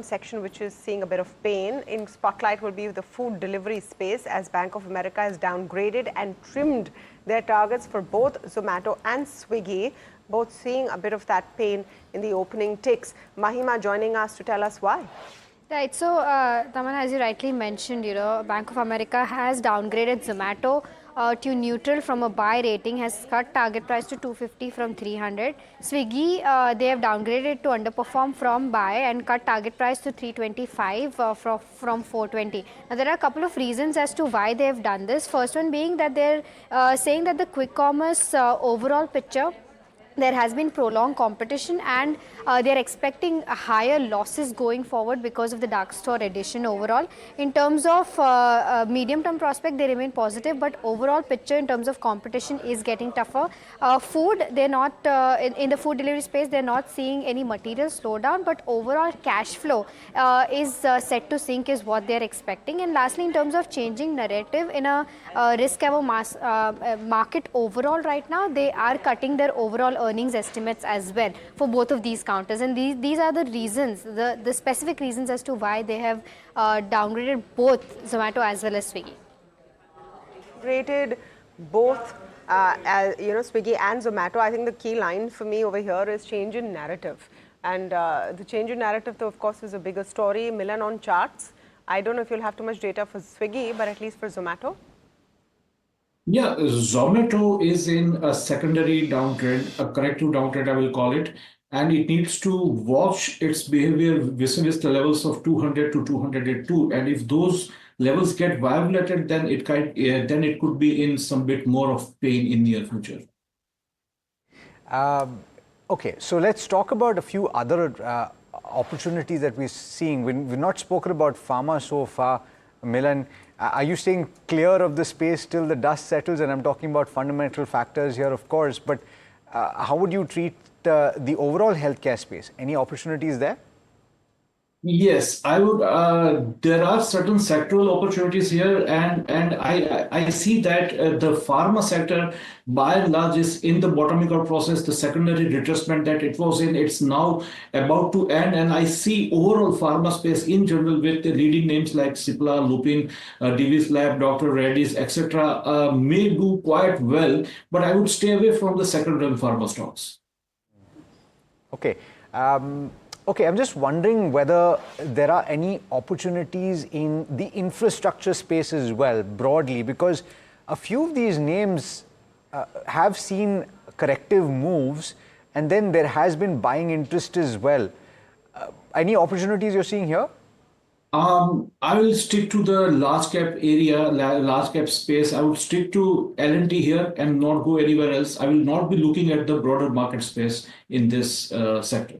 Section which is seeing a bit of pain in spotlight will be the food delivery space, as Bank of America has downgraded and trimmed their targets for both Zomato and Swiggy, both seeing a bit of that pain in the opening ticks. Mahima joining us to tell us why. Right. So, Taman, as you rightly mentioned, Bank of America has downgraded Zomato to neutral from a buy rating, has cut target price to 250 from 300. Swiggy, they have downgraded to underperform from buy and cut target price to 325 from 420. Now, there are a couple of reasons as to why they have done this. First one being that they're saying that the quick commerce overall picture, there has been prolonged competition and they are expecting higher losses going forward because of the dark store addition overall. In terms of medium-term prospect, they remain positive, but overall picture in terms of competition is getting tougher. Food, they're not, in the food delivery space, they're not seeing any material slowdown, but overall cash flow is set to sink is what they're expecting. And lastly, in terms of changing narrative in a risk-aver market overall right now, they are cutting their overall earnings estimates as well for both of these counters, and these are the reasons, the specific reasons as to why they have downgraded both Zomato as well as Swiggy. Rated both Swiggy and Zomato. I think the key line for me over here is change in narrative, and the change in narrative, though, of course, is a bigger story. Milan on charts. I don't know if you'll have too much data for Swiggy, but at least for Zomato. Yeah, Zomato is in a secondary downtrend, a corrective downtrend, I will call it, and it needs to watch its behavior vis-a-vis the levels of 200 to 202. And if those levels get violated, then it could be in some bit more of pain in near future. Okay, so let's talk about a few other opportunities that we're seeing. We've not spoken about pharma so far. Milan, are you staying clear of the space till the dust settles? And I'm talking about fundamental factors here, of course, but how would you treat the overall healthcare space? Any opportunities there? Yes, I would. There are certain sectoral opportunities here, and I see that the pharma sector, by and large, is in the bottoming out process. The secondary retracement that it was in, it's now about to end, and I see overall pharma space in general with the leading names like Cipla, Lupin, Divi's Lab, Dr. Reddy's, etc. May do quite well, but I would stay away from the second-run pharma stocks. Okay. Okay, I'm just wondering whether there are any opportunities in the infrastructure space as well, broadly, because a few of these names have seen corrective moves, and then there has been buying interest as well. Any opportunities you're seeing here? I will stick to the large cap area, large cap space. I would stick to L&T here and not go anywhere else. I will not be looking at the broader market space in this sector.